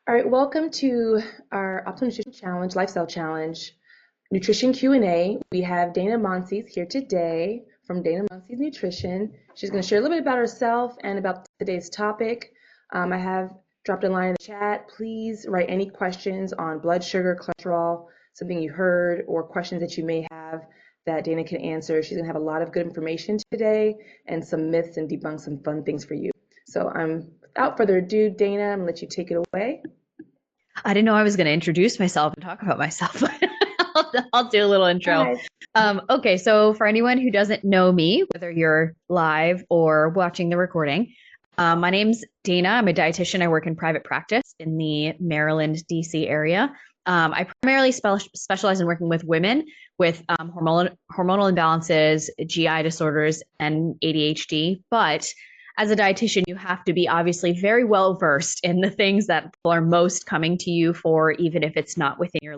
All right, welcome to our Optimal Nutrition Challenge, Lifestyle Challenge, Nutrition Q&A. We have Dana Monsees here today from Dana Monsees Nutrition. She's going to share a little bit about herself and about today's topic. I have dropped a line in the chat. Please write any questions on blood sugar, cholesterol, something you heard, or questions that you may have that Dana can answer. She's going to have a lot of good information today and some myths and debunk some fun things for you. So without further ado, Dana, I'm going to let you take it away. I didn't know I was going to introduce myself and talk about myself, but I'll do a little intro. Okay, so for anyone who doesn't know me, whether you're live or watching the recording, my name's Dana. I'm a dietitian. I work in private practice in the Maryland, DC area. I primarily specialize in working with women with hormonal imbalances, GI disorders, and ADHD. But as a dietitian, you have to be obviously very well versed in the things that people are most coming to you for, even if it's not within your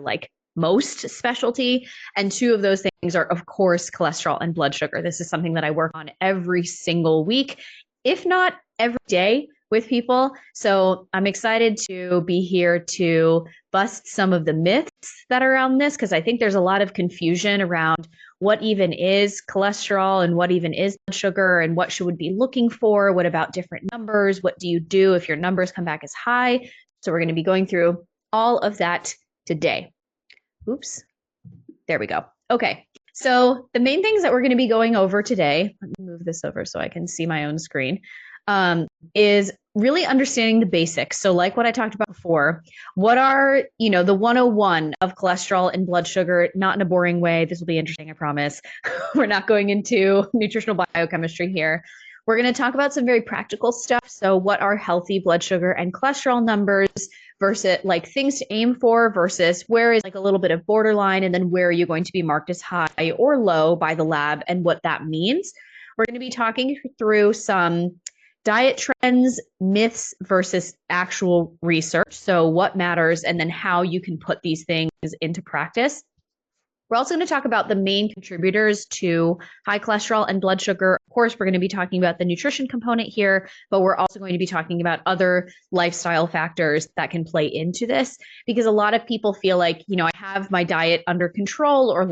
most specialty. And two of those things are, of course, cholesterol and blood sugar. This is something that I work on every single week, if not every day, with people. So I'm excited to be here to bust some of the myths that are around this, because I think there's a lot of confusion around what even is cholesterol and what even is blood sugar and what should we be looking for. What about different numbers? What do you do if your numbers come back as high? So we're going to be going through all of that today. Oops. There we go. Okay. So the main things that we're going to be going over today, let me move this over so I can see my own screen, is really understanding the basics. So like what I talked about before, what are, the 101 of cholesterol and blood sugar, not in a boring way. This will be interesting, I promise. We're not going into nutritional biochemistry here. We're going to talk about some very practical stuff. So what are healthy blood sugar and cholesterol numbers versus things to aim for versus where is a little bit of borderline, and then where are you going to be marked as high or low by the lab and what that means. We're going to be talking through some diet trends, myths versus actual research. So what matters, and then how you can put these things into practice. We're also going to talk about the main contributors to high cholesterol and blood sugar. Of course, we're going to be talking about the nutrition component here, but we're also going to be talking about other lifestyle factors that can play into this, because a lot of people feel like, I have my diet under control, or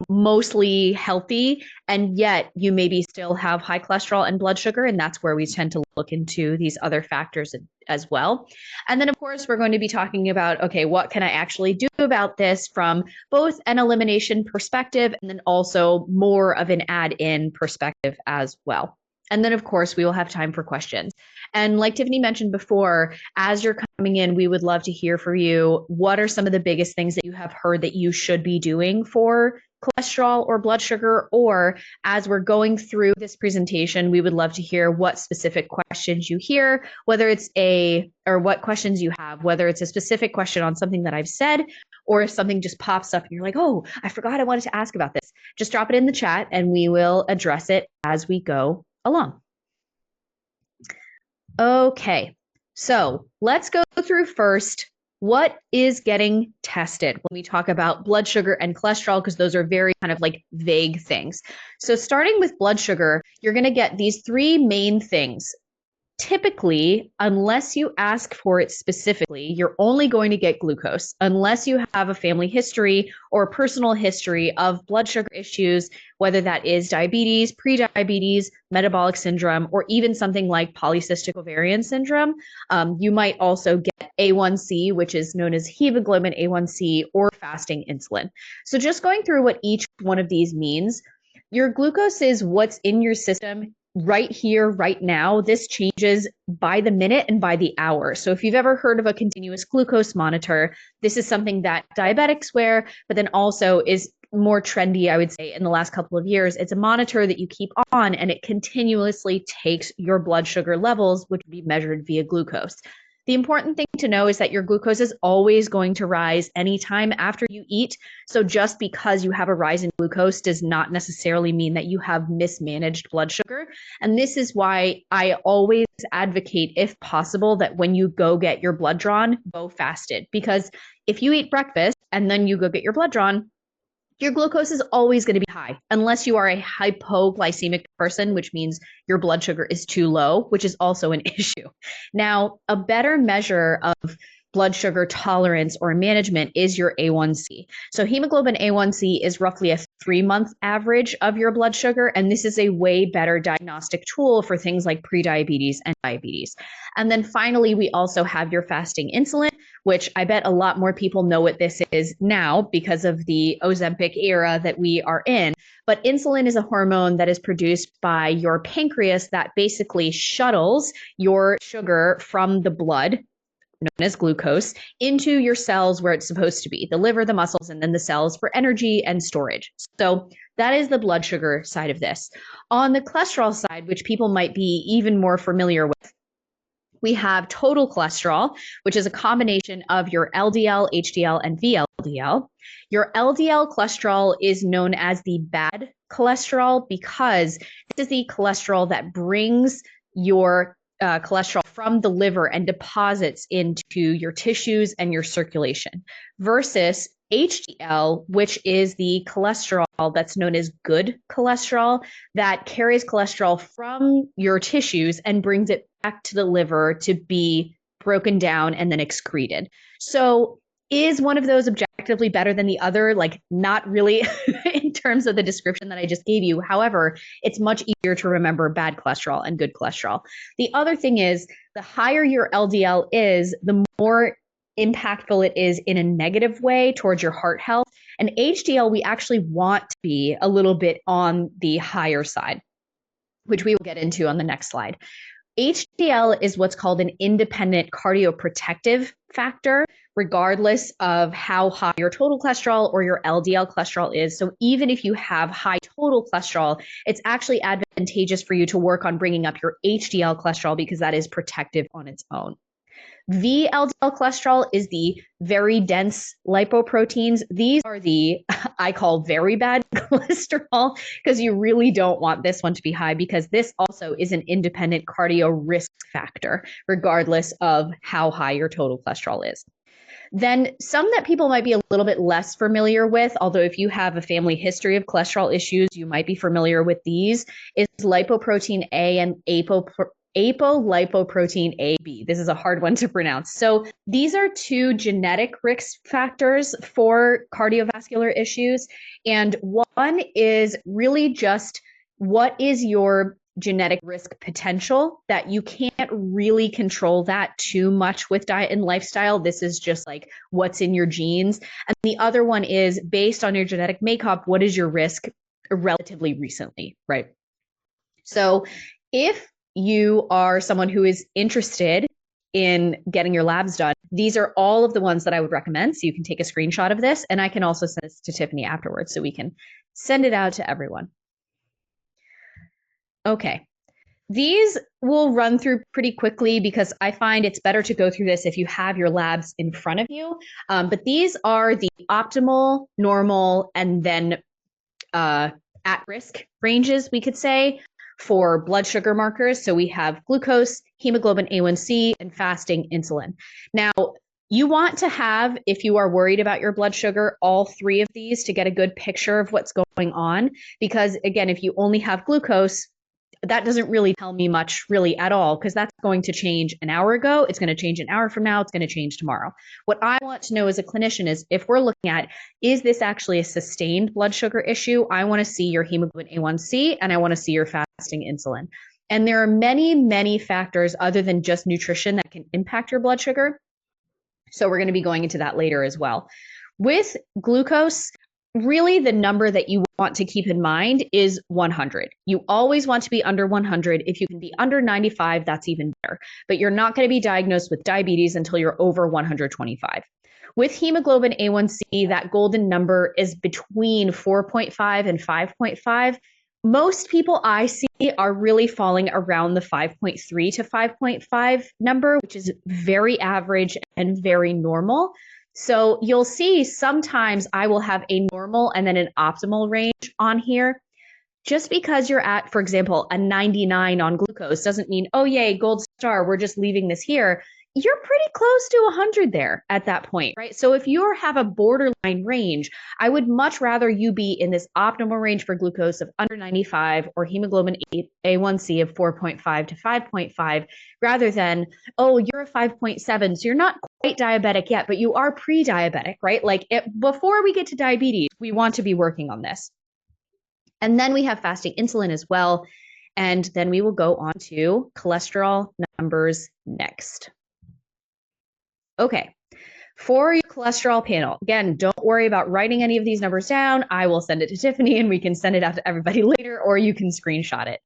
mostly healthy, and yet you maybe still have high cholesterol and blood sugar. And that's where we tend to look into these other factors as well. And then, of course, we're going to be talking about, okay, what can I actually do about this from both an elimination perspective and then also more of an add-in perspective as well. And then, of course, we will have time for questions. And like Tiffany mentioned before, as you're coming in, we would love to hear from you. What are some of the biggest things that you have heard that you should be doing for cholesterol or blood sugar? Or as we're going through this presentation, we would love to hear what specific questions you hear, or what questions you have, whether it's a specific question on something that I've said, or if something just pops up and you're like, oh, I forgot I wanted to ask about this. Just drop it in the chat and we will address it as we go along. Okay, so let's go through first what is getting tested when we talk about blood sugar and cholesterol, because those are very kind of vague things. So starting with blood sugar, you're going to get these three main things. Typically, unless you ask for it specifically, you're only going to get glucose unless you have a family history or a personal history of blood sugar issues, whether that is diabetes, prediabetes, metabolic syndrome, or even something like polycystic ovarian syndrome. You might also get A1C, which is known as hemoglobin A1C, or fasting insulin. So just going through what each one of these means, your glucose is what's in your system right here, right now. This changes by the minute and by the hour. So if you've ever heard of a continuous glucose monitor, this is something that diabetics wear, but then also is more trendy, I would say, in the last couple of years. It's a monitor that you keep on and it continuously takes your blood sugar levels, which would be measured via glucose. The important thing to know is that your glucose is always going to rise anytime after you eat. So just because you have a rise in glucose does not necessarily mean that you have mismanaged blood sugar. And this is why I always advocate, if possible, that when you go get your blood drawn, go fasted. Because if you eat breakfast and then you go get your blood drawn, your glucose is always going to be high unless you are a hypoglycemic person, which means your blood sugar is too low, which is also an issue. Now, a better measure of blood sugar tolerance or management is your A1C. So hemoglobin A1C is roughly a 3-month average of your blood sugar, and this is a way better diagnostic tool for things like prediabetes and diabetes. And then finally, we also have your fasting insulin, which I bet a lot more people know what this is now because of the Ozempic era that we are in. But insulin is a hormone that is produced by your pancreas that basically shuttles your sugar from the blood, known as glucose, into your cells where it's supposed to be, the liver, the muscles, and then the cells for energy and storage. So that is the blood sugar side of this. On the cholesterol side, which people might be even more familiar with, we have total cholesterol, which is a combination of your LDL, HDL, and VLDL. Your LDL cholesterol is known as the bad cholesterol because this is the cholesterol that brings your cholesterol from the liver and deposits into your tissues and your circulation, versus HDL, which is the cholesterol that's known as good cholesterol that carries cholesterol from your tissues and brings it back to the liver to be broken down and then excreted. So is one of those objectively better than the other? Like, not really in terms of the description that I just gave you. However, it's much easier to remember bad cholesterol and good cholesterol. The other thing is, the higher your LDL is, the more impactful it is in a negative way towards your heart health. And HDL, we actually want to be a little bit on the higher side, which we will get into on the next slide. HDL is what's called an independent cardioprotective factor, regardless of how high your total cholesterol or your LDL cholesterol is. So even if you have high total cholesterol, it's actually advantageous for you to work on bringing up your HDL cholesterol because that is protective on its own. VLDL cholesterol is the very dense lipoproteins. These are the, I call very bad cholesterol, because you really don't want this one to be high, because this also is an independent cardio risk factor, regardless of how high your total cholesterol is. Then some that people might be a little bit less familiar with, although if you have a family history of cholesterol issues, you might be familiar with these, is lipoprotein A and apolipoprotein AB. This is a hard one to pronounce. So these are two genetic risk factors for cardiovascular issues. And one is really just what is your genetic risk potential, that you can't really control that too much with diet and lifestyle. This is just like what's in your genes. And the other one is based on your genetic makeup, what is your risk relatively recently, right? So if you are someone who is interested in getting your labs done, these are all of the ones that I would recommend. So you can take a screenshot of this, and I can also send this to Tiffany afterwards so we can send it out to everyone. Okay. These will run through pretty quickly because I find it's better to go through this if you have your labs in front of you. But these are the optimal, normal, and then at-risk ranges, we could say, for blood sugar markers. So we have glucose, hemoglobin A1C, and fasting insulin. Now, you want to have, if you are worried about your blood sugar, all three of these to get a good picture of what's going on. Because again, if you only have glucose, that doesn't really tell me much really at all, because that's going to change an hour ago. It's going to change an hour from now. It's going to change tomorrow. What I want to know as a clinician is, if we're looking at, is this actually a sustained blood sugar issue? I want to see your hemoglobin A1C and I want to see your fasting insulin. And there are many, many factors other than just nutrition that can impact your blood sugar. So we're going to be going into that later as well. With glucose, really the number that you want to keep in mind is 100. You always want to be under 100. If you can be under 95, that's even better. But you're not going to be diagnosed with diabetes until you're over 125. With hemoglobin A1C, that golden number is between 4.5 and 5.5. Most people I see are really falling around the 5.3 to 5.5 number, which is very average and very normal. So you'll see sometimes I will have a normal and then an optimal range on here. Just because you're at, for example, a 99 on glucose doesn't mean, oh, yay, gold star, we're just leaving this here. you're pretty close to 100 there at that point, right? So if you have a borderline range, I would much rather you be in this optimal range for glucose of under 95 or hemoglobin A1C of 4.5 to 5.5 rather than, oh, you're a 5.7, so you're not quite diabetic yet, but you are pre-diabetic, right? Like before we get to diabetes, we want to be working on this. And then we have fasting insulin as well. And then we will go on to cholesterol numbers next. Okay, for your cholesterol panel, again, don't worry about writing any of these numbers down. I will send it to Tiffany and we can send it out to everybody later, or you can screenshot it.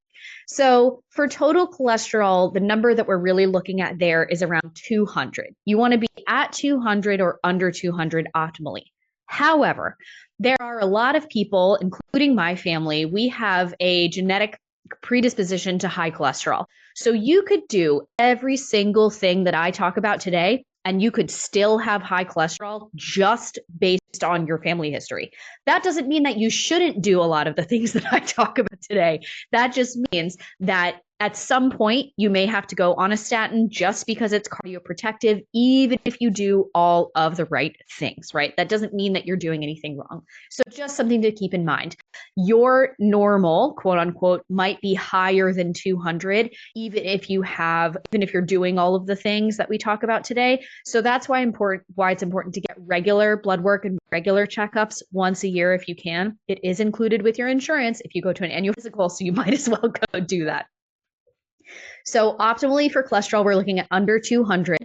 So for total cholesterol, the number that we're really looking at there is around 200. You want to be at 200 or under 200 optimally. However, there are a lot of people, including my family, we have a genetic predisposition to high cholesterol. So you could do every single thing that I talk about today, and you could still have high cholesterol just based on your family history. That doesn't mean that you shouldn't do a lot of the things that I talk about today. That just means that at some point you may have to go on a statin just because it's cardioprotective, even if you do all of the right things, right? That doesn't mean that you're doing anything wrong. So just something to keep in mind. Your normal, quote unquote, might be higher than 200, even if you're doing all of the things that we talk about today. So that's why it's important to get regular blood work and regular checkups once a year if you can. It is included with your insurance if you go to an annual physical, so you might as well go do that. So optimally for cholesterol, we're looking at under 200.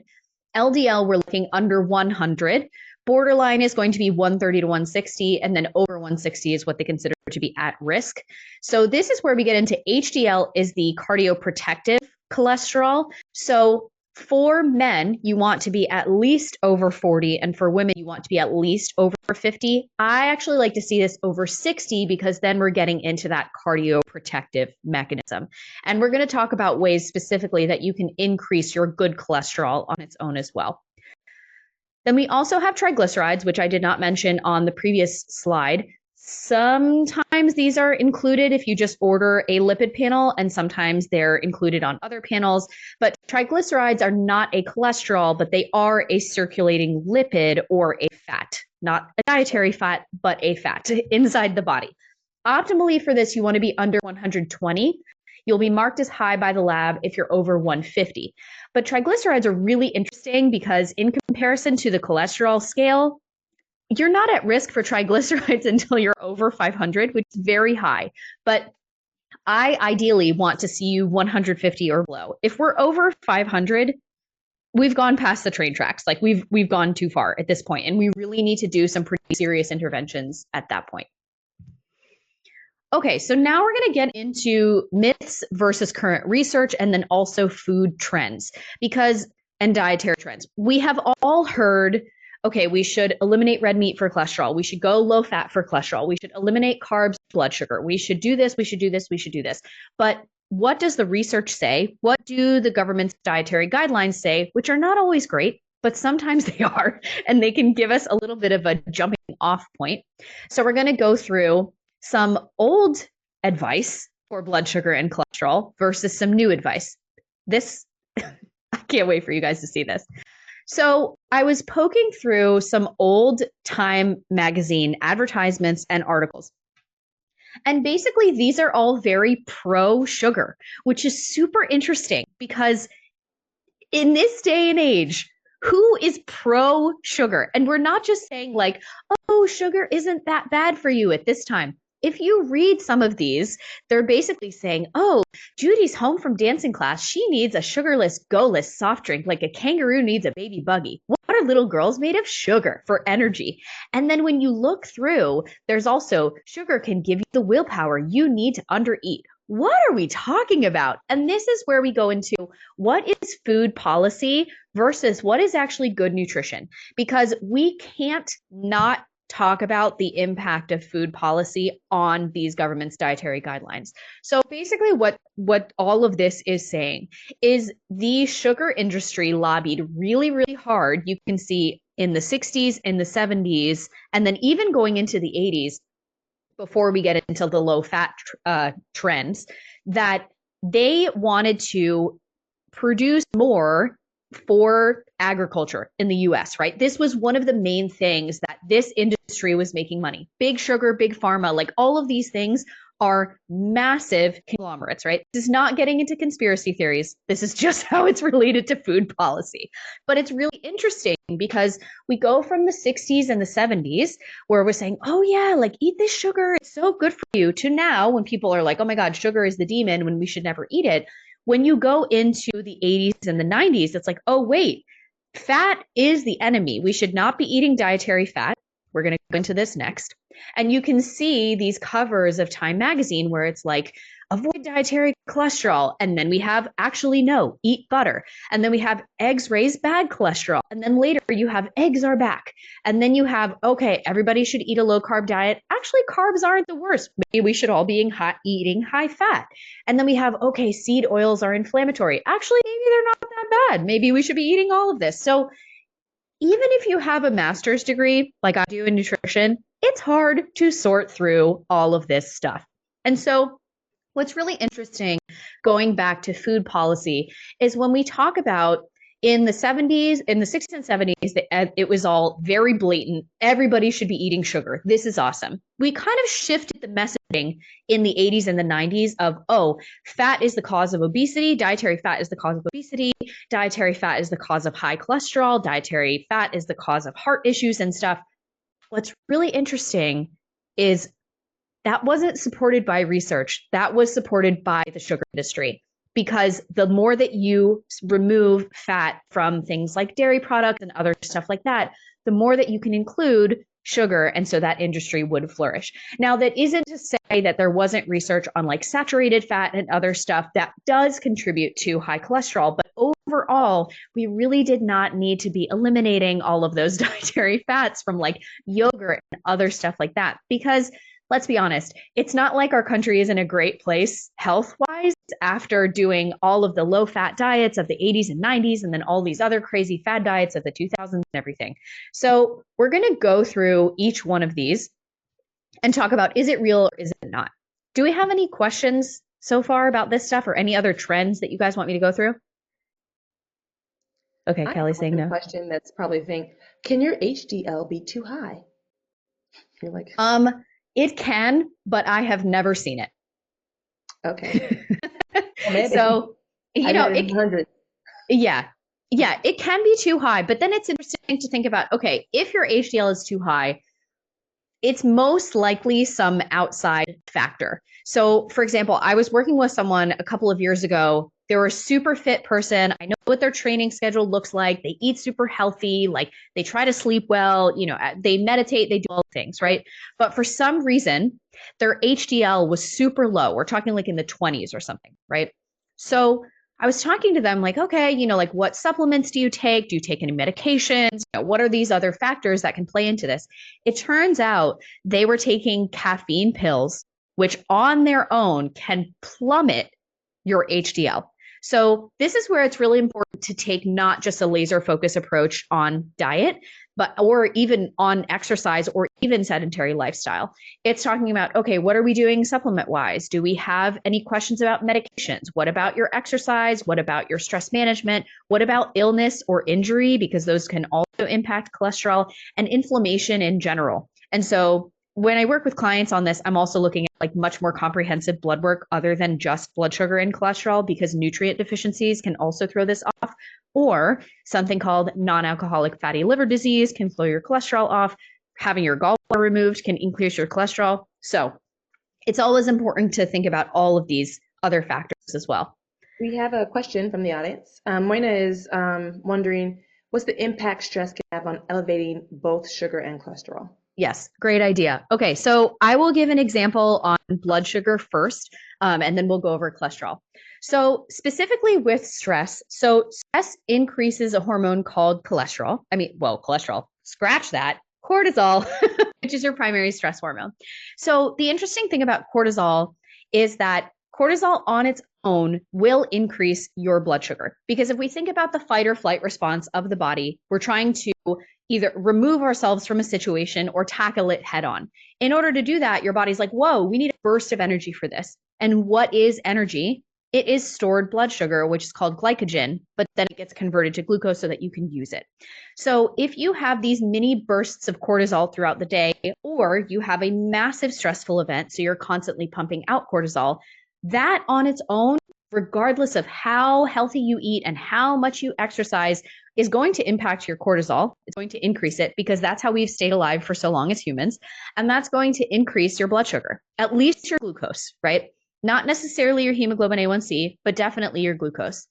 LDL, we're looking under 100. Borderline is going to be 130 to 160, and then over 160 is what they consider to be at risk. So this is where we get into HDL, is the cardioprotective cholesterol. So for men, you want to be at least over 40, and for women, you want to be at least over 50. I actually like to see this over 60 because then we're getting into that cardioprotective mechanism. And we're going to talk about ways specifically that you can increase your good cholesterol on its own as well. Then we also have triglycerides, which I did not mention on the previous slide. Sometimes these are included if you just order a lipid panel, and sometimes they're included on other panels. But triglycerides are not a cholesterol, but they are a circulating lipid or a fat, not a dietary fat, but a fat inside the body. Optimally for this, you want to be under 120. You'll be marked as high by the lab if you're over 150. But triglycerides are really interesting because in comparison to the cholesterol scale, you're not at risk for triglycerides until you're over 500, which is very high. But I ideally want to see you 150 or below. If we're over 500, we've gone past the train tracks. Like we've gone too far at this point, and we really need to do some pretty serious interventions at that point. Okay, so now we're going to get into myths versus current research, and then also food trends and dietary trends. We have all heard, okay, we should eliminate red meat for cholesterol. We should go low fat for cholesterol. We should eliminate carbs, blood sugar. We should do this, we should do this, we should do this. But what does the research say? What do the government's dietary guidelines say, which are not always great, but sometimes they are, and they can give us a little bit of a jumping off point. So we're going to go through some old advice for blood sugar and cholesterol versus some new advice. This, I can't wait for you guys to see this. So I was poking through some old Time magazine advertisements and articles. And basically, these are all very pro sugar, which is super interesting because in this day and age, who is pro sugar? And we're not just saying like, oh, sugar isn't that bad for you at this time. If you read some of these, they're basically saying, oh, Judy's home from dancing class. She needs a sugarless, go-less soft drink like a kangaroo needs a baby buggy. What are little girls made of? Sugar for energy. And then when you look through, there's also sugar can give you the willpower you need to undereat. What are we talking about? And this is where we go into what is food policy versus what is actually good nutrition, because we can't not talk about the impact of food policy on these government's dietary guidelines. So basically what all of this is saying is the sugar industry lobbied really, really hard. You can see in the 60s, in the 70s, and then even going into the 80s, before we get into the low fat trends, that they wanted to produce more for agriculture in the US, right? This was one of the main things that this industry was making money. Big sugar, big pharma, like all of these things are massive conglomerates, right? This is not getting into conspiracy theories. This is just how it's related to food policy. But it's really interesting because we go from the 60s and the 70s where we're saying, oh yeah, like eat this sugar, it's so good for you, to now when people are like, oh my God, sugar is the demon when we should never eat it. When you go into the 80s and the 90s, it's like, oh wait, fat is the enemy. We should not be eating dietary fat. We're going to go into this next. And you can see these covers of Time magazine where it's like, avoid dietary cholesterol. And then we have actually no, eat butter. And then we have eggs raise bad cholesterol. And then later you have eggs are back. And then you have, okay, everybody should eat a low carb diet. Actually, carbs aren't the worst. Maybe we should all be eating high fat. And then we have, okay, seed oils are inflammatory. Actually, maybe they're not that bad. Maybe we should be eating all of this. So even if you have a master's degree, like I do in nutrition, it's hard to sort through all of this stuff. And so what's really interesting going back to food policy is when we talk about in the 70s, in the 60s and 70s, it was all very blatant. Everybody should be eating sugar. This is awesome. We kind of shifted the messaging in the 80s and the 90s of, oh, fat is the cause of obesity. Dietary fat is the cause of obesity. Dietary fat is the cause of high cholesterol. Dietary fat is the cause of heart issues and stuff. What's really interesting is that wasn't supported by research. That was supported by the sugar industry. Because the more that you remove fat from things like dairy products and other stuff like that, the more that you can include sugar. And so that industry would flourish. Now, that isn't to say that there wasn't research on like saturated fat and other stuff that does contribute to high cholesterol. But overall, we really did not need to be eliminating all of those dietary fats from like yogurt and other stuff like that. Because let's be honest, it's not like our country is in a great place health-wise after doing all of the low-fat diets of the 80s and 90s and then all these other crazy fad diets of the 2000s and everything. So we're going to go through each one of these and talk about, is it real or is it not? Do we have any questions so far about this stuff or any other trends that you guys want me to go through? Okay, Kelly's saying no. Question that's probably think, can your HDL be too high? You're like, it can, but I have never seen it. Okay. So, you know, yeah, it can be too high, but then it's interesting to think about, okay, if your HDL is too high, it's most likely some outside factor. So, for example, I was working with someone a couple of years ago. They were a super fit person. I know what their training schedule looks like. They eat super healthy, like they try to sleep well, you know, they meditate, they do all the things, right? But for some reason, their HDL was super low. We're talking like in the 20s or something, right? So I was talking to them like, okay, you know, like what supplements do you take? Do you take any medications? You know, what are these other factors that can play into this? It turns out they were taking caffeine pills, which on their own can plummet your HDL. So this is where it's really important to take not just a laser focus approach on diet, but or even on exercise or even sedentary lifestyle. It's talking about, okay, what are we doing supplement wise? Do we have any questions about medications? What about your exercise? What about your stress management? What about illness or injury? Because those can also impact cholesterol and inflammation in general. And so when I work with clients on this, I'm also looking at like much more comprehensive blood work other than just blood sugar and cholesterol, because nutrient deficiencies can also throw this off, or something called non-alcoholic fatty liver disease can throw your cholesterol off. Having your gallbladder removed can increase your cholesterol. So it's always important to think about all of these other factors as well. We have a question from the audience. Moina is wondering, what's the impact stress can have on elevating both sugar and cholesterol? Yes, great idea. Okay, so I will give an example on blood sugar first, and then we'll go over cholesterol. So specifically with stress, so stress increases a hormone called cholesterol, scratch that, cortisol, which is your primary stress hormone. So the interesting thing about cortisol is that cortisol on its own will increase your blood sugar. Because if we think about the fight or flight response of the body, we're trying to either remove ourselves from a situation or tackle it head on. In order to do that, your body's like, whoa, we need a burst of energy for this. And what is energy? it is stored blood sugar, which is called glycogen, but then it gets converted to glucose so that you can use it. So if you have these mini bursts of cortisol throughout the day, or you have a massive stressful event, so you're constantly pumping out cortisol, that on its own, regardless of how healthy you eat and how much you exercise, is going to impact your cortisol. It's going to increase it because that's how we've stayed alive for so long as humans. And that's going to increase your blood sugar, at least your glucose, right? Not necessarily your hemoglobin A1C, but definitely your glucose.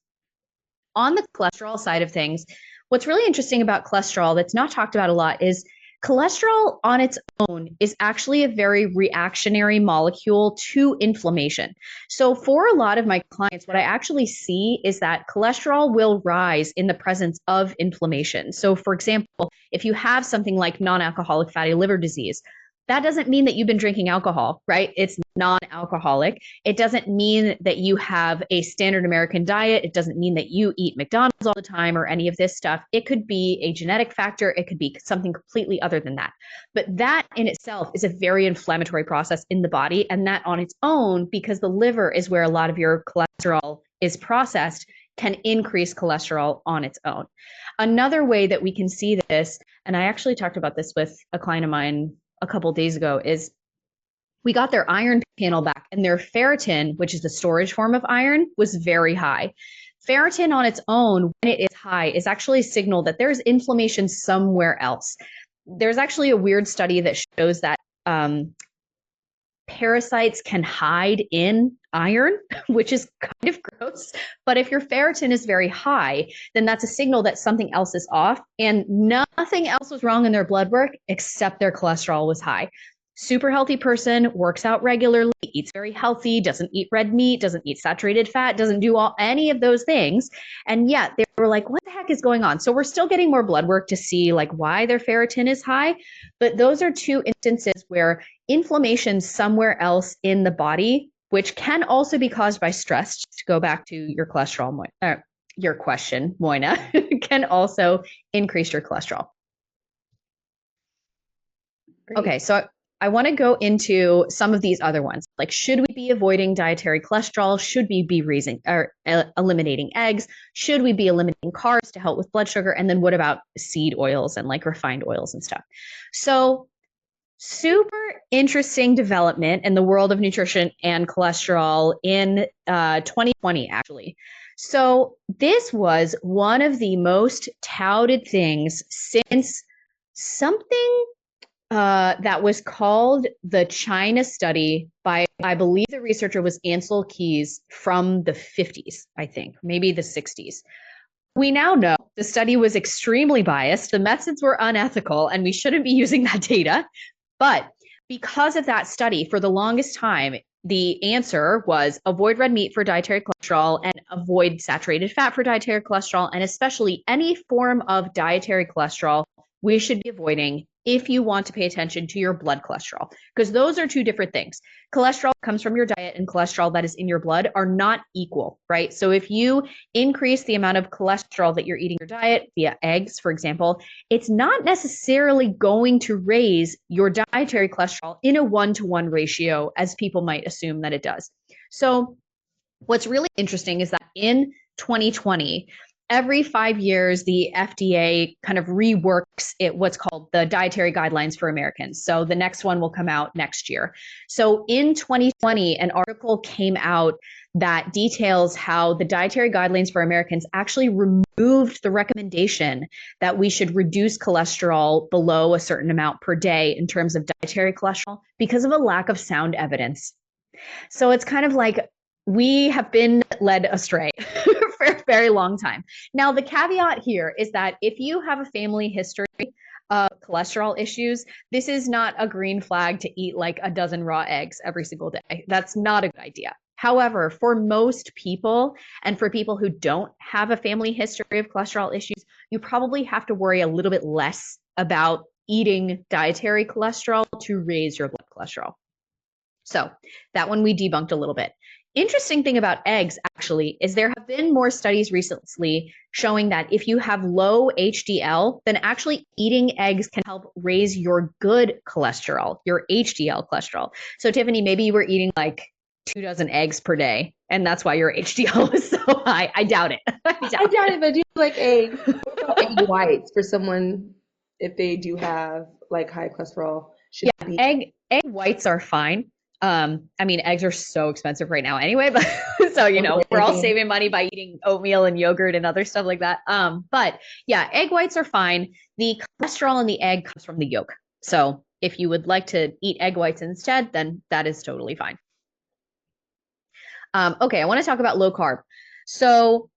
On the cholesterol side of things, what's really interesting about cholesterol that's not talked about a lot is cholesterol on its own is actually a very reactionary molecule to inflammation. So for a lot of my clients, what I actually see is that cholesterol will rise in the presence of inflammation. So for example, if you have something like non-alcoholic fatty liver disease, that doesn't mean that you've been drinking alcohol, right? It's non-alcoholic. It doesn't mean that you have a standard American diet. It doesn't mean that you eat McDonald's all the time or any of this stuff. It could be a genetic factor. It could be something completely other than that. But that in itself is a very inflammatory process in the body. And that on its own, because the liver is where a lot of your cholesterol is processed, can increase cholesterol on its own. Another way that we can see this, and I actually talked about this with a client of mine a couple of days ago, is we got their iron panel back and their ferritin, which is the storage form of iron, was very high. Ferritin on its own, when it is high, is actually a signal that there's inflammation somewhere else. There's actually a weird study that shows that parasites can hide in iron, which is kind of gross. But if your ferritin is very high, then that's a signal that something else is off, and nothing else was wrong in their blood work except their cholesterol was high. Super healthy person, works out regularly, eats very healthy, doesn't eat red meat, doesn't eat saturated fat, doesn't do any of those things. And yet they were like, what the heck is going on? So we're still getting more blood work to see like why their ferritin is high. But those are two instances where inflammation somewhere else in the body, which can also be caused by stress, to go back to your cholesterol, your question, Moina, can also increase your cholesterol. Great. Okay, so I want to go into some of these other ones. Like, should we be avoiding dietary cholesterol? Should we be eliminating eggs? Should we be eliminating carbs to help with blood sugar? And then what about seed oils and like refined oils and stuff? So super interesting development in the world of nutrition and cholesterol in 2020, actually. So this was one of the most touted things since something that was called the China study by, I believe the researcher was Ansel Keys from the 50s, I think, maybe the 60s. We now know the study was extremely biased, the methods were unethical, and we shouldn't be using that data. But because of that study, for the longest time, the answer was avoid red meat for dietary cholesterol and avoid saturated fat for dietary cholesterol, and especially any form of dietary cholesterol we should be avoiding if you want to pay attention to your blood cholesterol, because those are two different things. Cholesterol comes from your diet and cholesterol that is in your blood are not equal, right? So if you increase the amount of cholesterol that you're eating in your diet via eggs, for example, it's not necessarily going to raise your dietary cholesterol in a 1-to-1 ratio as people might assume that it does. So what's really interesting is that in 2020, every 5 years, the FDA kind of reworks what's called the dietary guidelines for Americans. So the next one will come out next year. So in 2020, an article came out that details how the dietary guidelines for Americans actually removed the recommendation that we should reduce cholesterol below a certain amount per day in terms of dietary cholesterol because of a lack of sound evidence. So it's kind of like we have been led astray for a very long time. Now, the caveat here is that if you have a family history of cholesterol issues, this is not a green flag to eat like a dozen raw eggs every single day. That's not a good idea. However, for most people, and for people who don't have a family history of cholesterol issues, you probably have to worry a little bit less about eating dietary cholesterol to raise your blood cholesterol. So that one we debunked a little bit. Interesting thing about eggs, actually, is there have been more studies recently showing that if you have low HDL, then actually eating eggs can help raise your good cholesterol, your HDL cholesterol. So Tiffany, maybe you were eating like 2 dozen eggs per day, and that's why your HDL is so high. I doubt it. I doubt it, but I do like eggs. What about egg whites for someone if they do have like high cholesterol? Should be egg whites are fine. I mean, eggs are so expensive right now anyway, but so we're all saving money by eating oatmeal and yogurt and other stuff like that. But yeah, egg whites are fine. The cholesterol in the egg comes from the yolk. So if you would like to eat egg whites instead, then that is totally fine. Okay, I want to talk about low carb. So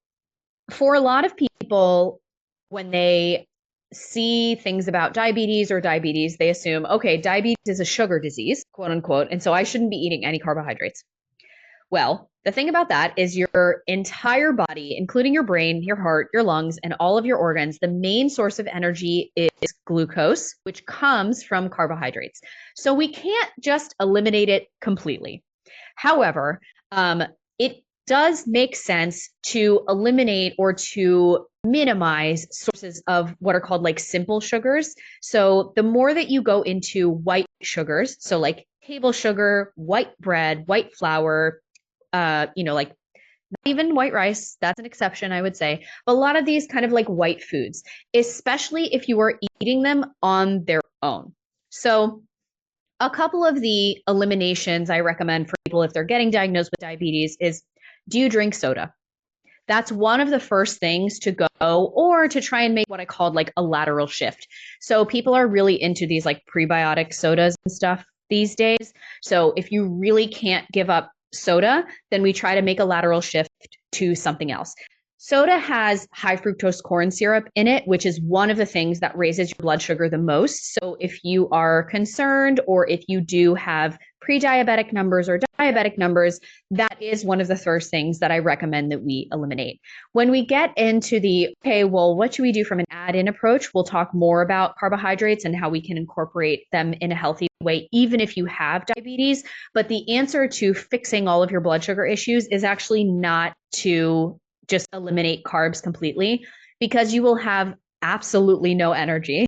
for a lot of people, when they see things about diabetes, they assume, okay, diabetes is a sugar disease, quote unquote, and so I shouldn't be eating any carbohydrates. Well, the thing about that is your entire body, including your brain, your heart, your lungs, and all of your organs, the main source of energy is glucose, which comes from carbohydrates. So we can't just eliminate it completely. However, it does make sense to eliminate or to minimize sources of what are called like simple sugars. So the more that you go into white sugars, so like table sugar, white bread, white flour, like not even white rice, that's an exception, I would say, but a lot of these kind of like white foods, especially if you are eating them on their own. So a couple of the eliminations I recommend for people if they're getting diagnosed with diabetes is, do you drink soda? That's one of the first things to go, or to try and make what I called like a lateral shift. So people are really into these like prebiotic sodas and stuff these days. So if you really can't give up soda, then we try to make a lateral shift to something else. Soda has high fructose corn syrup in it, which is one of the things that raises your blood sugar the most. So if you are concerned, or if you do have pre-diabetic numbers or diabetic numbers, that is one of the first things that I recommend that we eliminate. When we get into okay, well, what should we do from an add-in approach? We'll talk more about carbohydrates and how we can incorporate them in a healthy way, even if you have diabetes. But the answer to fixing all of your blood sugar issues is actually not to just eliminate carbs completely, because you will have absolutely no energy.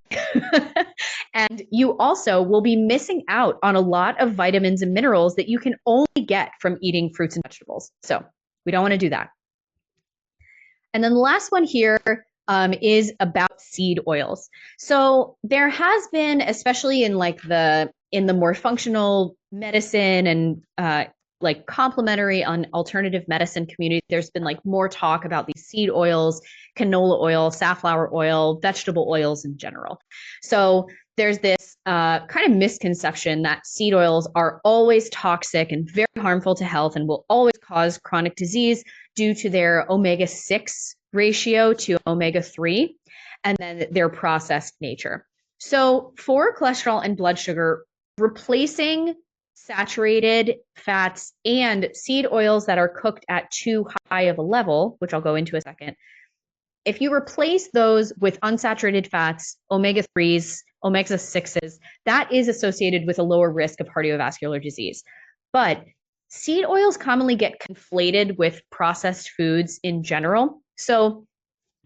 And you also will be missing out on a lot of vitamins and minerals that you can only get from eating fruits and vegetables. So we don't want to do that. And then the last one here is about seed oils. So there has been, especially in the more functional medicine and like complementary on alternative medicine community, there's been like more talk about these seed oils, canola oil, safflower oil, vegetable oils in general. So there's this kind of misconception that seed oils are always toxic and very harmful to health and will always cause chronic disease due to their omega-6 ratio to omega-3 and then their processed nature. So for cholesterol and blood sugar, replacing saturated fats and seed oils that are cooked at too high of a level, which I'll go into in a second, if you replace those with unsaturated fats, omega-3s, omega-6s, that is associated with a lower risk of cardiovascular disease. But seed oils commonly get conflated with processed foods in general. So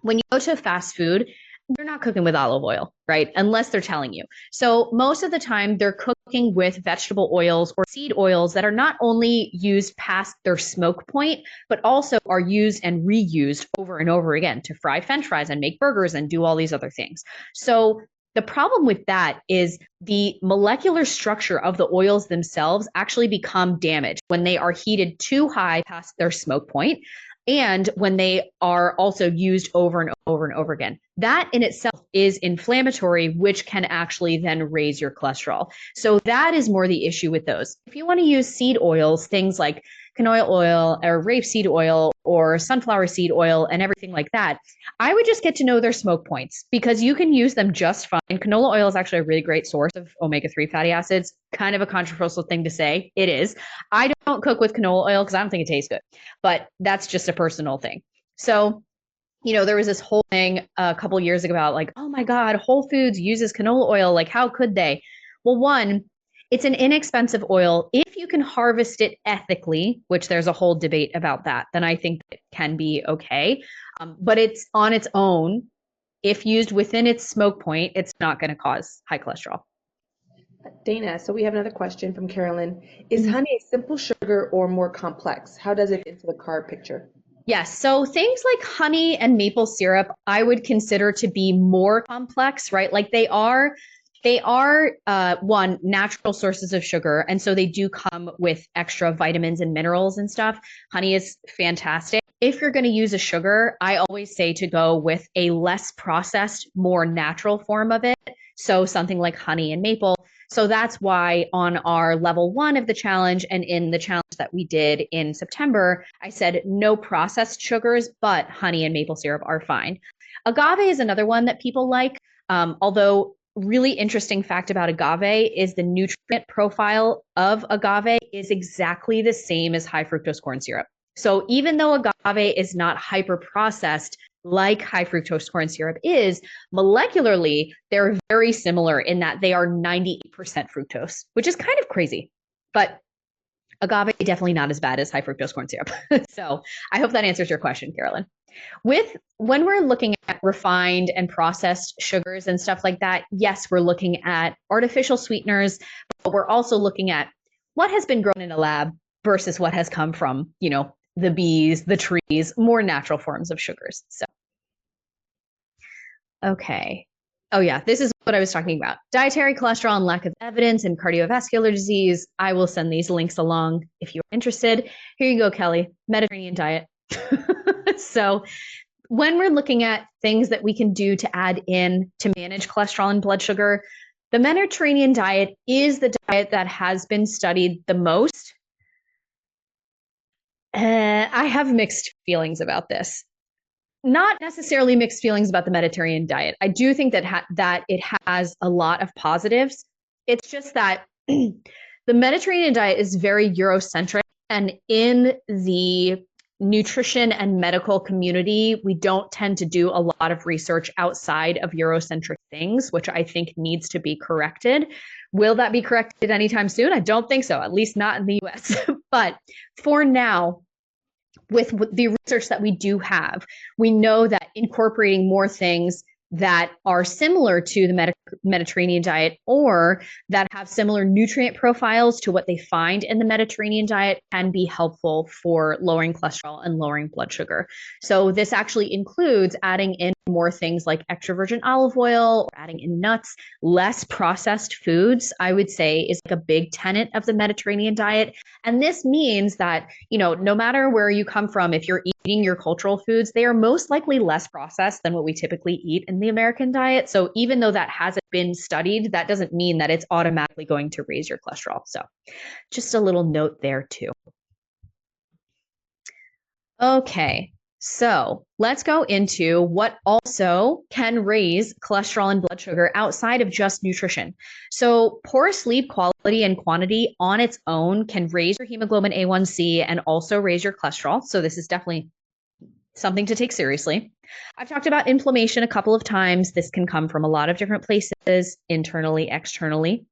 when you go to fast food, they're not cooking with olive oil, right? Unless they're telling you. So most of the time they're cooking with vegetable oils or seed oils that are not only used past their smoke point, but also are used and reused over and over again to fry French fries and make burgers and do all these other things. So the problem with that is the molecular structure of the oils themselves actually become damaged when they are heated too high past their smoke point, and when they are also used over and over and over again. That in itself is inflammatory, which can actually then raise your cholesterol. So that is more the issue with those. If you want to use seed oils, things like canola oil or rapeseed oil or sunflower seed oil and everything like that, I would just get to know their smoke points, because you can use them just fine. Canola oil is actually a really great source of omega-3 fatty acids. Kind of a controversial thing to say. It is. I don't cook with canola oil because I don't think it tastes good, but that's just a personal thing. So, there was this whole thing a couple years ago about like, oh my God, Whole Foods uses canola oil. Like, how could they? Well, one, it's an inexpensive oil. If you can harvest it ethically, which there's a whole debate about that, then I think it can be okay. But it's on its own. If used within its smoke point, it's not going to cause high cholesterol. Dana, so we have another question from Carolyn. Is Mhm. honey a simple sugar or more complex? How does it fit into the carb picture? Yes. So things like honey and maple syrup, I would consider to be more complex, right? Like they are one natural sources of sugar, and so they do come with extra vitamins and minerals and stuff. Honey is fantastic. If you're going to use a sugar, I always say to go with a less processed, more natural form of it. So something like honey and maple. So that's why on our level 1 of the challenge and in the challenge that we did in September, I said no processed sugars, but honey and maple syrup are fine. Agave is another one that people like, although really interesting fact about agave is the nutrient profile of agave is exactly the same as high fructose corn syrup. So even though agave is not hyper processed like high fructose corn syrup is, molecularly, they're very similar in that they are 98% fructose, which is kind of crazy. But agave definitely not as bad as high fructose corn syrup. So I hope that answers your question, Carolyn. With when we're looking at refined and processed sugars and stuff like that, yes, we're looking at artificial sweeteners, but we're also looking at what has been grown in a lab versus what has come from, the bees, the trees, more natural forms of sugars. So, okay. Oh, yeah, this is what I was talking about. Dietary cholesterol and lack of evidence in cardiovascular disease. I will send these links along if you're interested. Here you go, Kelly. Mediterranean diet. So, when we're looking at things that we can do to add in to manage cholesterol and blood sugar, the Mediterranean diet is the diet that has been studied the most. I have mixed feelings about this. Not necessarily mixed feelings about the Mediterranean diet. I do think that it has a lot of positives. It's just that the Mediterranean diet is very Eurocentric, and in the nutrition and medical community, we don't tend to do a lot of research outside of Eurocentric things, which I think needs to be corrected. Will that be corrected anytime soon? I don't think so, at least not in the US. But for now, with the research that we do have, we know that incorporating more things that are similar to the Mediterranean diet or that have similar nutrient profiles to what they find in the Mediterranean diet can be helpful for lowering cholesterol and lowering blood sugar. So this actually includes adding in more things like extra virgin olive oil or adding in nuts, less processed foods, I would say is like a big tenet of the Mediterranean diet. And this means that, no matter where you come from, if you're eating your cultural foods, they are most likely less processed than what we typically eat in the American diet. So even though that hasn't been studied, that doesn't mean that it's automatically going to raise your cholesterol. So just a little note there too. Okay, so let's go into what also can raise cholesterol and blood sugar outside of just nutrition. So poor sleep quality and quantity on its own can raise your hemoglobin A1C and also raise your cholesterol. So this is definitely something to take seriously. I've talked about inflammation a couple of times. This can come from a lot of different places, internally, externally.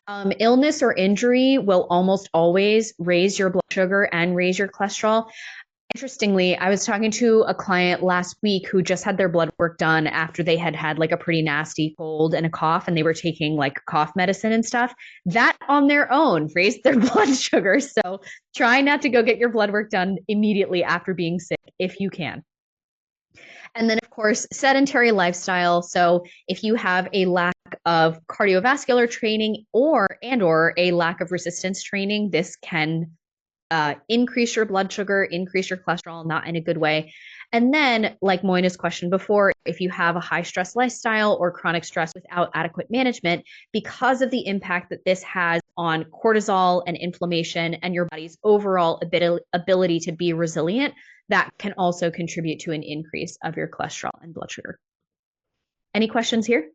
Illness or injury will almost always raise your blood sugar and raise your cholesterol. Interestingly, I was talking to a client last week who just had their blood work done after they had had like a pretty nasty cold and a cough, and they were taking like cough medicine and stuff. That on their own raised their blood sugar. So try not to go get your blood work done immediately after being sick if you can. And then, of course, sedentary lifestyle. So if you have a lack of cardiovascular training or a lack of resistance training, this can increase your blood sugar, increase your cholesterol, not in a good way. And then, like Moina's question before, if you have a high stress lifestyle or chronic stress without adequate management, because of the impact that this has on cortisol and inflammation and your body's overall ability to be resilient, that can also contribute to an increase of your cholesterol and blood sugar. Any questions here?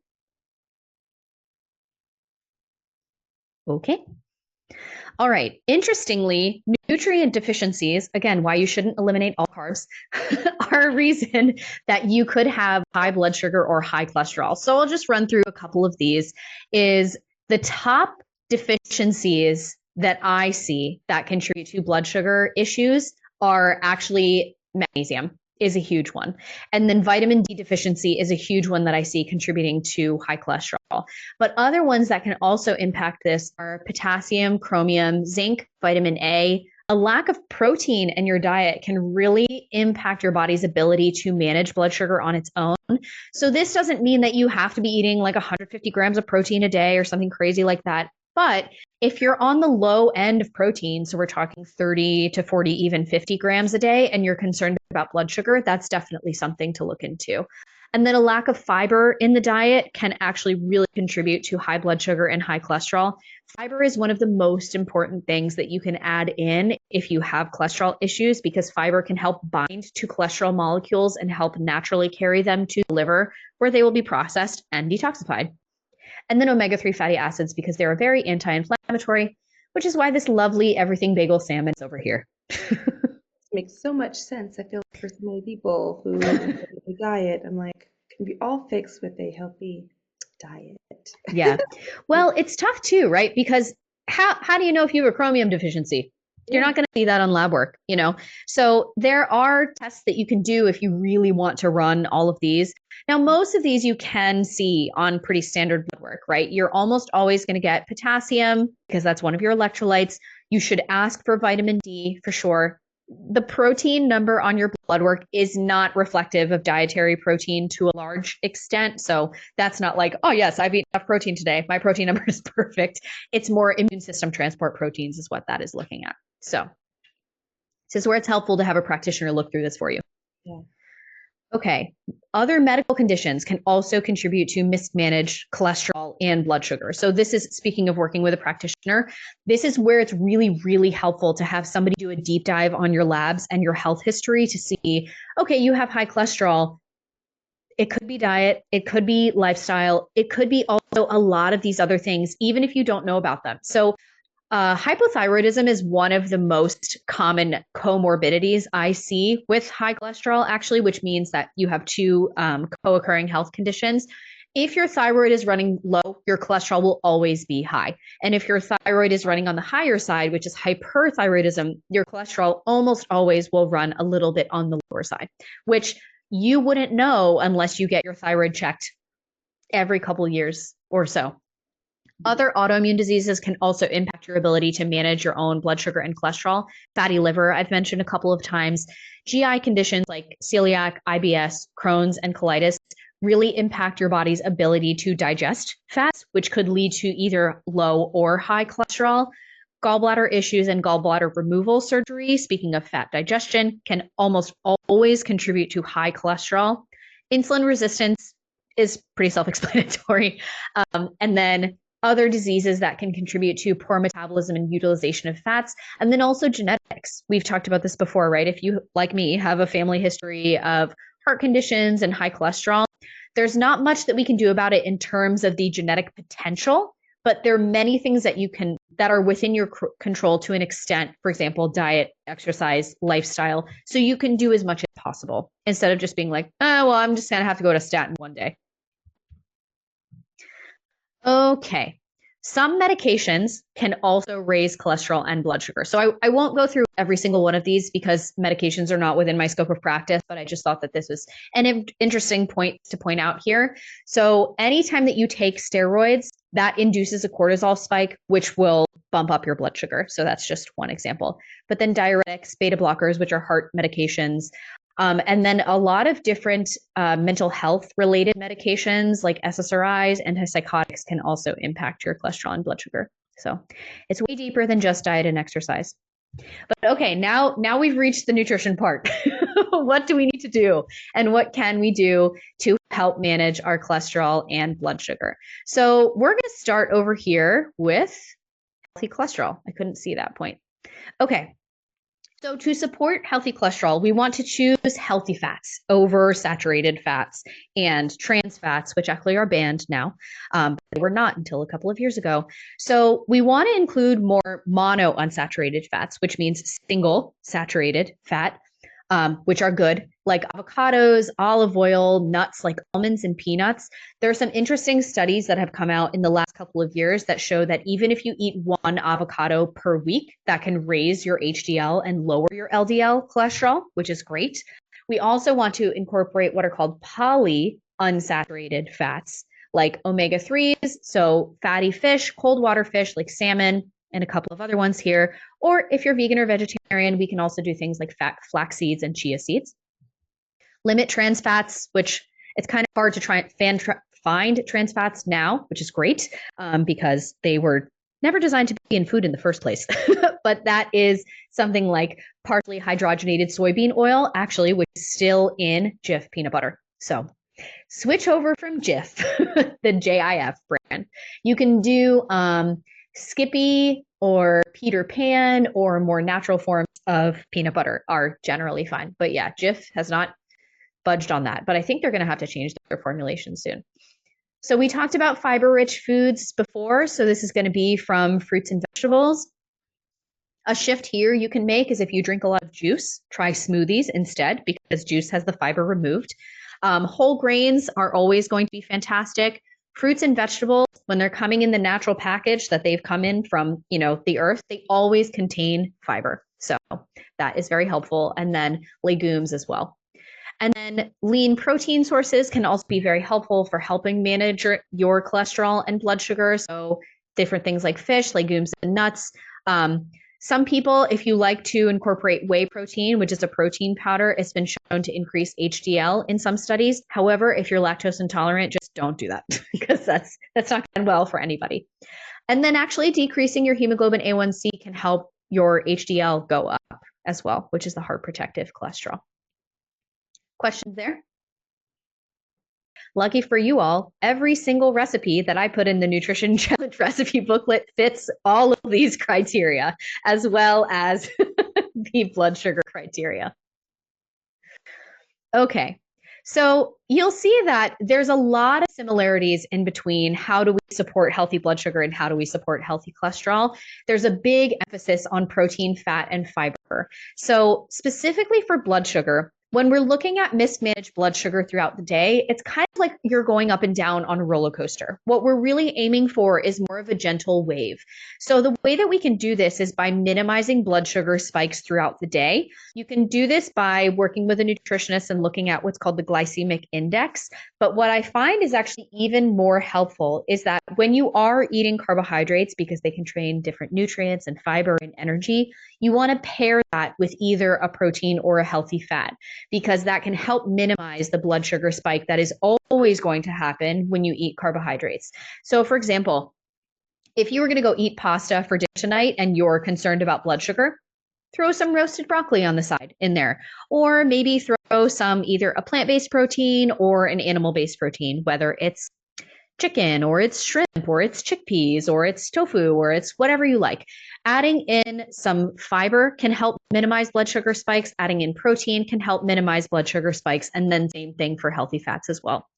Okay. All right. Interestingly, nutrient deficiencies, again, why you shouldn't eliminate all carbs, are a reason that you could have high blood sugar or high cholesterol. So I'll just run through a couple of these. Is the top deficiencies that I see that contribute to blood sugar issues are actually magnesium. is a huge one. And then vitamin D deficiency is a huge one that I see contributing to high cholesterol. But other ones that can also impact this are potassium, chromium, zinc, vitamin A. A lack of protein in your diet can really impact your body's ability to manage blood sugar on its own. So this doesn't mean that you have to be eating like 150 grams of protein a day or something crazy like that. But if you're on the low end of protein, so we're talking 30 to 40, even 50 grams a day, and you're concerned about blood sugar, that's definitely something to look into. And then a lack of fiber in the diet can actually really contribute to high blood sugar and high cholesterol. Fiber is one of the most important things that you can add in if you have cholesterol issues, because fiber can help bind to cholesterol molecules and help naturally carry them to the liver, where they will be processed and detoxified. And then omega-3 fatty acids, because they're very anti-inflammatory, which is why this lovely everything bagel salmon is over here. Makes so much sense. I feel like for so many people who have a diet, I'm like, can be all fixed with a healthy diet. Yeah. Well, it's tough too, right? Because how do you know if you have a chromium deficiency? You're not going to see that on lab work, you know? So there are tests that you can do if you really want to run all of these. Now, most of these you can see on pretty standard blood work, right? You're almost always going to get potassium because that's one of your electrolytes. You should ask for vitamin D for sure. The protein number on your blood work is not reflective of dietary protein to a large extent. So that's not like, oh, yes, I've eaten enough protein today. My protein number is perfect. It's more immune system transport proteins is what that is looking at. So this is where it's helpful to have a practitioner look through this for you. Yeah. Okay. Other medical conditions can also contribute to mismanaged cholesterol and blood sugar. So this is, speaking of working with a practitioner, this is where it's really, really helpful to have somebody do a deep dive on your labs and your health history to see, okay, you have high cholesterol. It could be diet. It could be lifestyle. It could be also a lot of these other things, even if you don't know about them. So hypothyroidism is one of the most common comorbidities I see with high cholesterol, actually, which means that you have two co-occurring health conditions. If your thyroid is running low, your cholesterol will always be high. And if your thyroid is running on the higher side, which is hyperthyroidism, your cholesterol almost always will run a little bit on the lower side, which you wouldn't know unless you get your thyroid checked every couple years or so. Other autoimmune diseases can also impact your ability to manage your own blood sugar and cholesterol. Fatty liver, I've mentioned a couple of times. GI conditions like celiac, IBS, Crohn's, and colitis really impact your body's ability to digest fats, which could lead to either low or high cholesterol. Gallbladder issues and gallbladder removal surgery, speaking of fat digestion, can almost always contribute to high cholesterol. Insulin resistance is pretty self-explanatory. And then other diseases that can contribute to poor metabolism and utilization of fats, and then also genetics. We've talked about this before, right? If you, like me, have a family history of heart conditions and high cholesterol, there's not much that we can do about it in terms of the genetic potential, but there are many things that you can, that are within your control to an extent, for example, diet, exercise, lifestyle. So you can do as much as possible instead of just being like, oh, well, I'm just going to have to go to statin one day. Okay. Some medications can also raise cholesterol and blood sugar. So I won't go through every single one of these because medications are not within my scope of practice, but I just thought that this was an interesting point to point out here. So anytime that you take steroids, that induces a cortisol spike, which will bump up your blood sugar. So that's just one example. But then diuretics, beta blockers, which are heart medications, and then a lot of different mental health related medications like SSRIs, antipsychotics can also impact your cholesterol and blood sugar. So it's way deeper than just diet and exercise. But okay, now we've reached the nutrition part. What do we need to do? And what can we do to help manage our cholesterol and blood sugar? So we're going to start over here with healthy cholesterol. I couldn't see that point. Okay. So to support healthy cholesterol, we want to choose healthy fats over saturated fats and trans fats, which actually are banned now. They were not until a couple of years ago. So we want to include more monounsaturated fats, which means single saturated fat, which are good, like avocados, olive oil, nuts like almonds and peanuts. There are some interesting studies that have come out in the last couple of years that show that even if you eat one avocado per week, that can raise your HDL and lower your LDL cholesterol, which is great. We also want to incorporate what are called polyunsaturated fats, like omega-3s, so fatty fish, cold water fish like salmon, and a couple of other ones here. Or if you're vegan or vegetarian, we can also do things like flax seeds and chia seeds. Limit trans fats, which it's kind of hard to find trans fats now, which is great because they were never designed to be in food in the first place. But that is something like partially hydrogenated soybean oil, actually, which is still in Jif peanut butter. So switch over from Jif, the JIF brand. You can do Skippy or Peter Pan, or more natural forms of peanut butter are generally fine. But yeah, Jif has not budged on that, but I think they're going to have to change their formulation soon. So we talked about fiber-rich foods before. So this is going to be from fruits and vegetables. A shift here you can make is if you drink a lot of juice, try smoothies instead, because juice has the fiber removed. Whole grains are always going to be fantastic. Fruits and vegetables, when they're coming in the natural package that they've come in from, the earth, they always contain fiber. So that is very helpful. And then legumes as well. And then lean protein sources can also be very helpful for helping manage your cholesterol and blood sugar. So different things like fish, legumes, and nuts. Some people, if you like to incorporate whey protein, which is a protein powder, it's been shown to increase HDL in some studies. However, if you're lactose intolerant, just don't do that because that's not going well for anybody. And then actually decreasing your hemoglobin A1C can help your HDL go up as well, which is the heart protective cholesterol. Questions there? Lucky for you all, every single recipe that I put in the Nutrition Challenge recipe booklet fits all of these criteria, as well as the blood sugar criteria. Okay, so you'll see that there's a lot of similarities in between how do we support healthy blood sugar and how do we support healthy cholesterol. There's a big emphasis on protein, fat, and fiber. So specifically for blood sugar, when we're looking at mismanaged blood sugar throughout the day, it's kind of like you're going up and down on a roller coaster. What we're really aiming for is more of a gentle wave. So the way that we can do this is by minimizing blood sugar spikes throughout the day. You can do this by working with a nutritionist and looking at what's called the glycemic index. But what I find is actually even more helpful is that when you are eating carbohydrates, because they contain different nutrients and fiber and energy, you want to pair that with either a protein or a healthy fat, because that can help minimize the blood sugar spike that is always going to happen when you eat carbohydrates. So for example, if you were going to go eat pasta for dinner tonight and you're concerned about blood sugar, throw some roasted broccoli on the side in there, or maybe throw some either a plant-based protein or an animal-based protein, whether it's chicken or it's shrimp or it's chickpeas or it's tofu or it's whatever you like. Adding in some fiber can help minimize blood sugar spikes. Adding in protein can help minimize blood sugar spikes. And then same thing for healthy fats as well.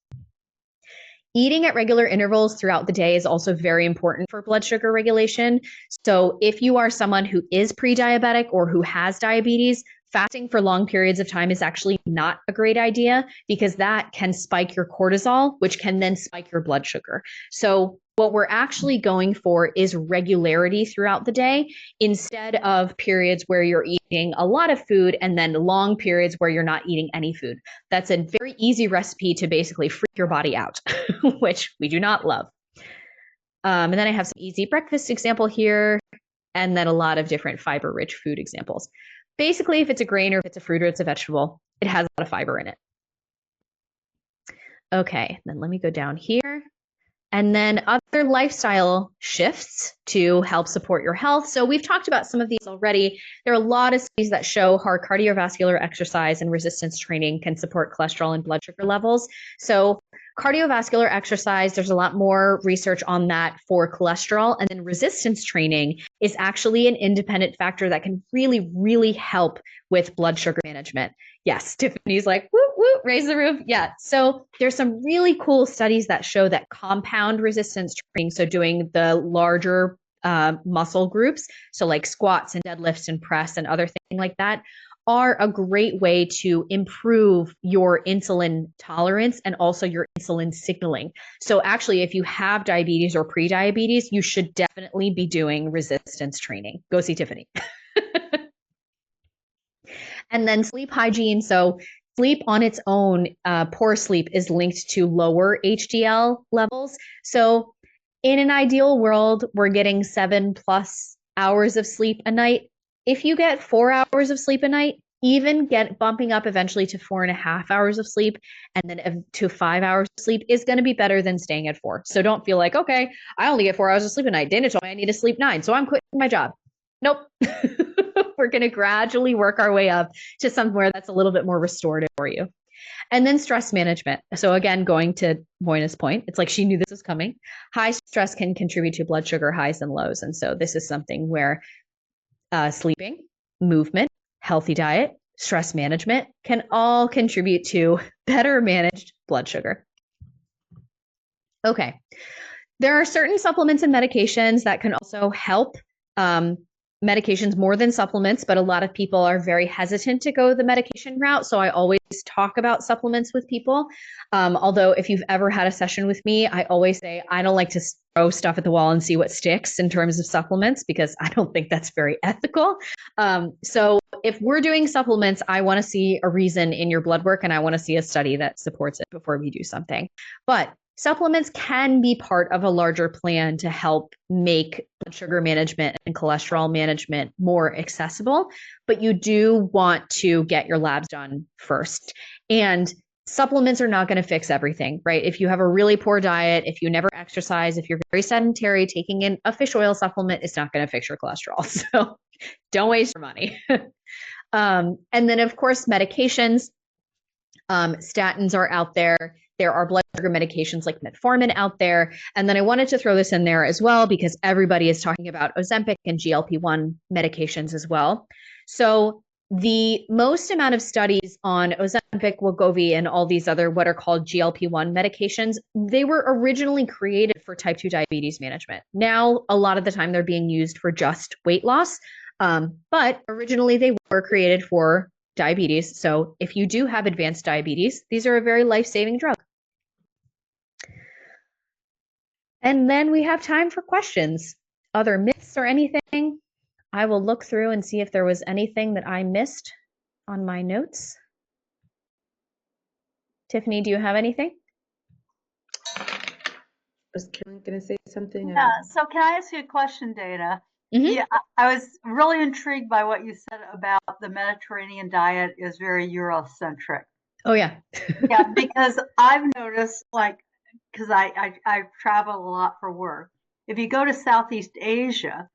Eating at regular intervals throughout the day is also very important for blood sugar regulation. So if you are someone who is pre-diabetic or who has diabetes, fasting for long periods of time is actually not a great idea because that can spike your cortisol, which can then spike your blood sugar. So what we're actually going for is regularity throughout the day instead of periods where you're eating a lot of food and then long periods where you're not eating any food. That's a very easy recipe to basically freak your body out, which we do not love. And then I have some easy breakfast example here, and then a lot of different fiber-rich food examples. Basically, if it's a grain or if it's a fruit or it's a vegetable, it has a lot of fiber in it. Okay, then let me go down here. And then other lifestyle shifts to help support your health. So we've talked about some of these already. There are a lot of studies that show how cardiovascular exercise and resistance training can support cholesterol and blood sugar levels. So cardiovascular exercise, there's a lot more research on that for cholesterol. And then resistance training is actually an independent factor that can really, really help with blood sugar management. Yes, Tiffany's like, whoop, whoop, raise the roof. Yeah. So there's some really cool studies that show that compound resistance training, so doing the larger muscle groups, so like squats and deadlifts and press and other things like that, are a great way to improve your insulin tolerance and also your insulin signaling. So actually, if you have diabetes or pre-diabetes, you should definitely be doing resistance training. Go see Tiffany. And then sleep hygiene. So sleep on its own, poor sleep is linked to lower HDL levels. So in an ideal world, we're getting 7+ hours of sleep a night. If you get 4 hours of sleep a night, even bumping up eventually to 4.5 hours of sleep and then to 5 hours of sleep is going to be better than staying at 4. So don't feel like, okay, I only get 4 hours of sleep a night. Dana told me I need to sleep 9, so I'm quitting my job. Nope. We're going to gradually work our way up to somewhere that's a little bit more restorative for you. And then stress management. So again, going to Moina's point, it's like she knew this was coming. High stress can contribute to blood sugar highs and lows. And so this is something where sleeping, movement, healthy diet, stress management can all contribute to better managed blood sugar. Okay. There are certain supplements and medications that can also help. Medications more than supplements, but a lot of people are very hesitant to go the medication route. So I always talk about supplements with people. Although if you've ever had a session with me, I always say I don't like to throw stuff at the wall and see what sticks in terms of supplements, because I don't think that's very ethical. So if we're doing supplements, I want to see a reason in your blood work, and I want to see a study that supports it before we do something. But supplements can be part of a larger plan to help make blood sugar management and cholesterol management more accessible, but you do want to get your labs done first. And supplements are not going to fix everything, right? If you have a really poor diet, if you never exercise, if you're very sedentary, taking in a fish oil supplement is not going to fix your cholesterol. So don't waste your money. And then, of course, medications. Statins are out there. There are blood sugar medications like metformin out there. And then I wanted to throw this in there as well, because everybody is talking about Ozempic and GLP-1 medications as well. So the most amount of studies on Ozempic, Wegovy, and all these other what are called GLP-1 medications, they were originally created for type 2 diabetes management. Now, a lot of the time they're being used for just weight loss. But originally they were created for diabetes. So if you do have advanced diabetes, these are a very life-saving drug. And then we have time for questions. Other myths or anything? I will look through and see if there was anything that I missed on my notes. Tiffany, do you have anything? Was Karen going to say something? Yeah, so can I ask you a question, Dana? Mm-hmm. Yeah, I was really intrigued by what you said about the Mediterranean diet is very Eurocentric. Oh, yeah. Yeah, because I've noticed, like, because I travel a lot for work. If you go to Southeast Asia,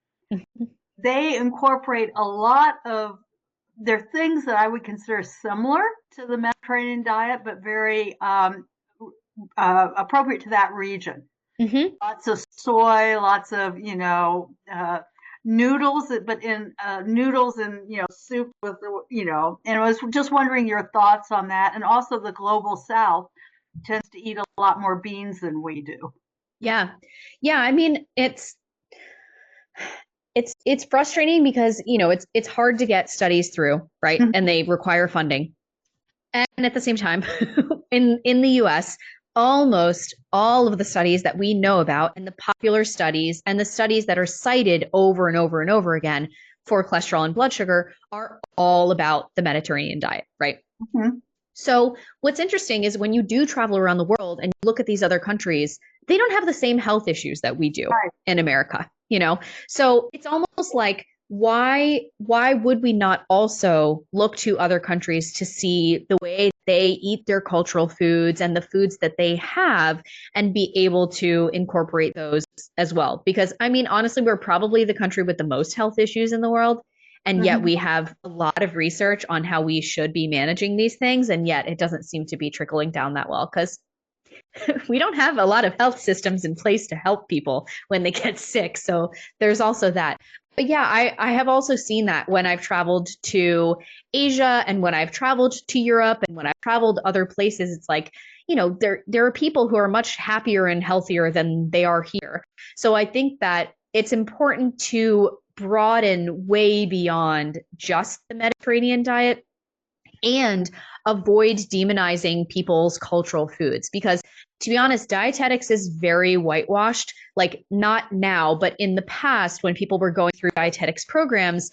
they incorporate a lot of their things that I would consider similar to the Mediterranean diet, but very appropriate to that region. Mm-hmm. Lots of soy, lots of, noodles, but in noodles and, soup with, and I was just wondering your thoughts on that. And also the global South tends to eat a lot more beans than we do. Yeah. Yeah. I mean, it's frustrating because, it's hard to get studies through, right? Mm-hmm. And they require funding. And at the same time, in the US, almost all of the studies that we know about and the popular studies and the studies that are cited over and over and over again for cholesterol and blood sugar are all about the Mediterranean diet, right? Mm-hmm. So what's interesting is when you do travel around the world and you look at these other countries, they don't have the same health issues that we do in America, So it's almost like, why would we not also look to other countries to see the way they eat their cultural foods and the foods that they have and be able to incorporate those as well? Because, I mean, honestly, we're probably the country with the most health issues in the world. And yet we have a lot of research on how we should be managing these things. And yet it doesn't seem to be trickling down that well, because we don't have a lot of health systems in place to help people when they get sick. So there's also that. But yeah, I have also seen that when I've traveled to Asia and when I've traveled to Europe and when I've traveled other places, it's like, there are people who are much happier and healthier than they are here. So I think that it's important to broaden way beyond just the Mediterranean diet and avoid demonizing people's cultural foods, because to be honest, dietetics is very whitewashed, like not now, but in the past when people were going through dietetics programs,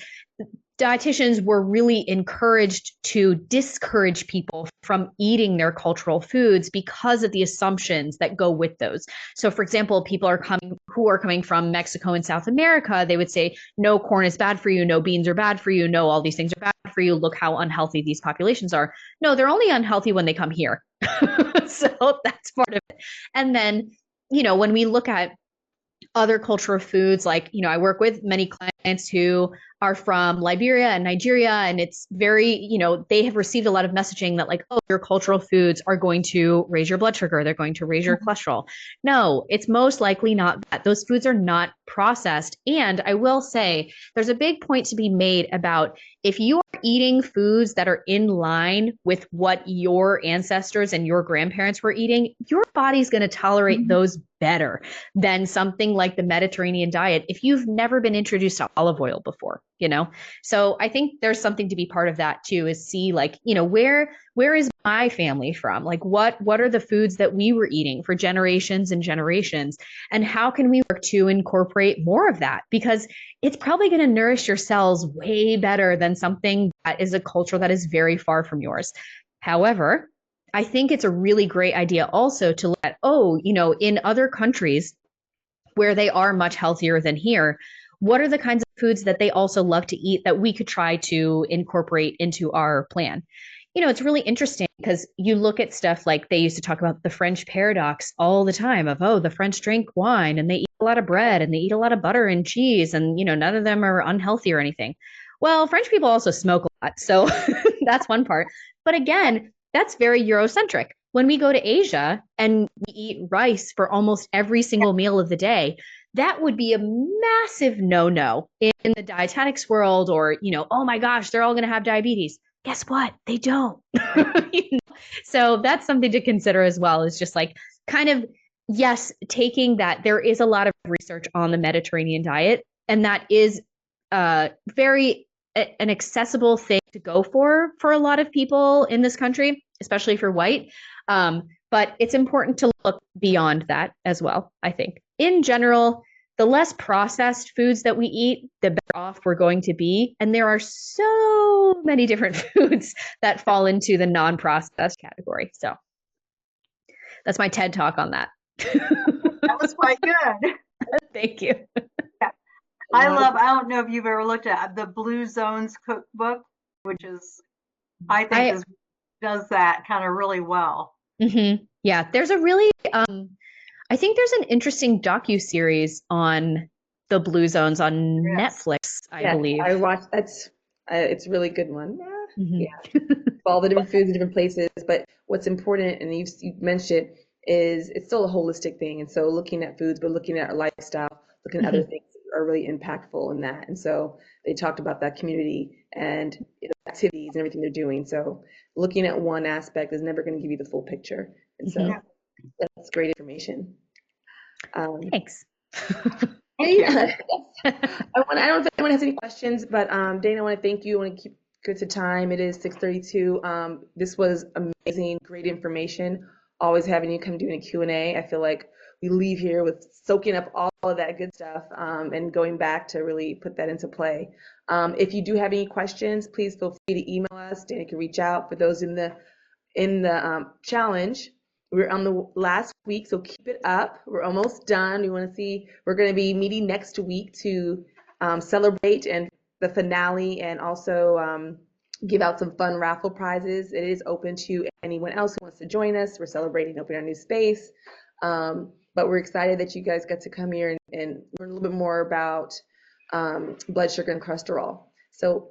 dietitians were really encouraged to discourage people from eating their cultural foods because of the assumptions that go with those. So, for example, people who are coming from Mexico and South America, they would say, no, corn is bad for you, no, beans are bad for you, no, all these things are bad for you. Look how unhealthy these populations are. No, they're only unhealthy when they come here. So that's part of it. And then, when we look at other cultural foods, like, I work with many clients who are from Liberia and Nigeria, and it's very, they have received a lot of messaging that, like, oh, your cultural foods are going to raise your blood sugar, they're going to raise your cholesterol. No, it's most likely not that. Those foods are not processed. And I will say there's a big point to be made about, if you are eating foods that are in line with what your ancestors and your grandparents were eating, your body's going to tolerate those better than something like the Mediterranean diet if you've never been introduced to olive oil before, So I think there's something to be part of that too, is see, like, where is my family from? Like, what are the foods that we were eating for generations and generations? And how can we work to incorporate more of that? Because it's probably going to nourish your cells way better than something that is a culture that is very far from yours. However, I think it's a really great idea also to look at, in other countries where they are much healthier than here, what are the kinds of foods that they also love to eat that we could try to incorporate into our plan? It's really interesting because you look at stuff like, they used to talk about the French paradox all the time of, oh, the French drink wine and they eat a lot of bread and they eat a lot of butter and cheese, and, none of them are unhealthy or anything. Well, French people also smoke a lot. So that's one part. But again, that's very Eurocentric. When we go to Asia and we eat rice for almost every single meal of the day, that would be a massive no-no in the dietetics world, or, oh my gosh, they're all going to have diabetes. Guess what? They don't. So that's something to consider as well, is just like, kind of, yes, taking that there is a lot of research on the Mediterranean diet, and that is very an accessible thing to go for a lot of people in this country, especially for white. But it's important to look beyond that as well, I think. In general, the less processed foods that we eat, the better off we're going to be. And there are so many different foods that fall into the non-processed category. So that's my TED talk on that. That was quite good. Thank you. Yeah. I don't know if you've ever looked at the Blue Zones cookbook, which is, I think does that kind of really well. Mm-hmm. Yeah, there's a really, I think there's an interesting docu-series on the Blue Zones on Netflix, I believe. I watched, it's a really good one. Yeah. All the different foods in different places, but what's important, and you've mentioned it, is it's still a holistic thing. And so looking at foods, but looking at our lifestyle, looking at other things are really impactful in that. And so they talked about that community and activities and everything they're doing. So looking at one aspect is never going to give you the full picture. And so that's great information. Thanks. Yeah. I don't know if anyone has any questions, but Dana, I want to thank you. I want to keep good to time. It is 6:32. This was amazing, great information. Always having you come doing a Q&A. I feel like we leave here with soaking up all of that good stuff and going back to really put that into play. If you do have any questions, please feel free to email us. Dana can reach out. For those in the challenge, we're on the last week, so keep it up. We're almost done. We want to see, we're going to be meeting next week to celebrate and the finale, and also give out some fun raffle prizes. It is open to anyone else who wants to join us. We're celebrating opening our new space. But we're excited that you guys got to come here and learn a little bit more about blood sugar and cholesterol. So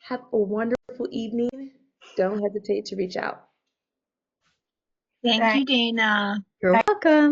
have a wonderful evening. Don't hesitate to reach out. Thank you, Dana. You're welcome.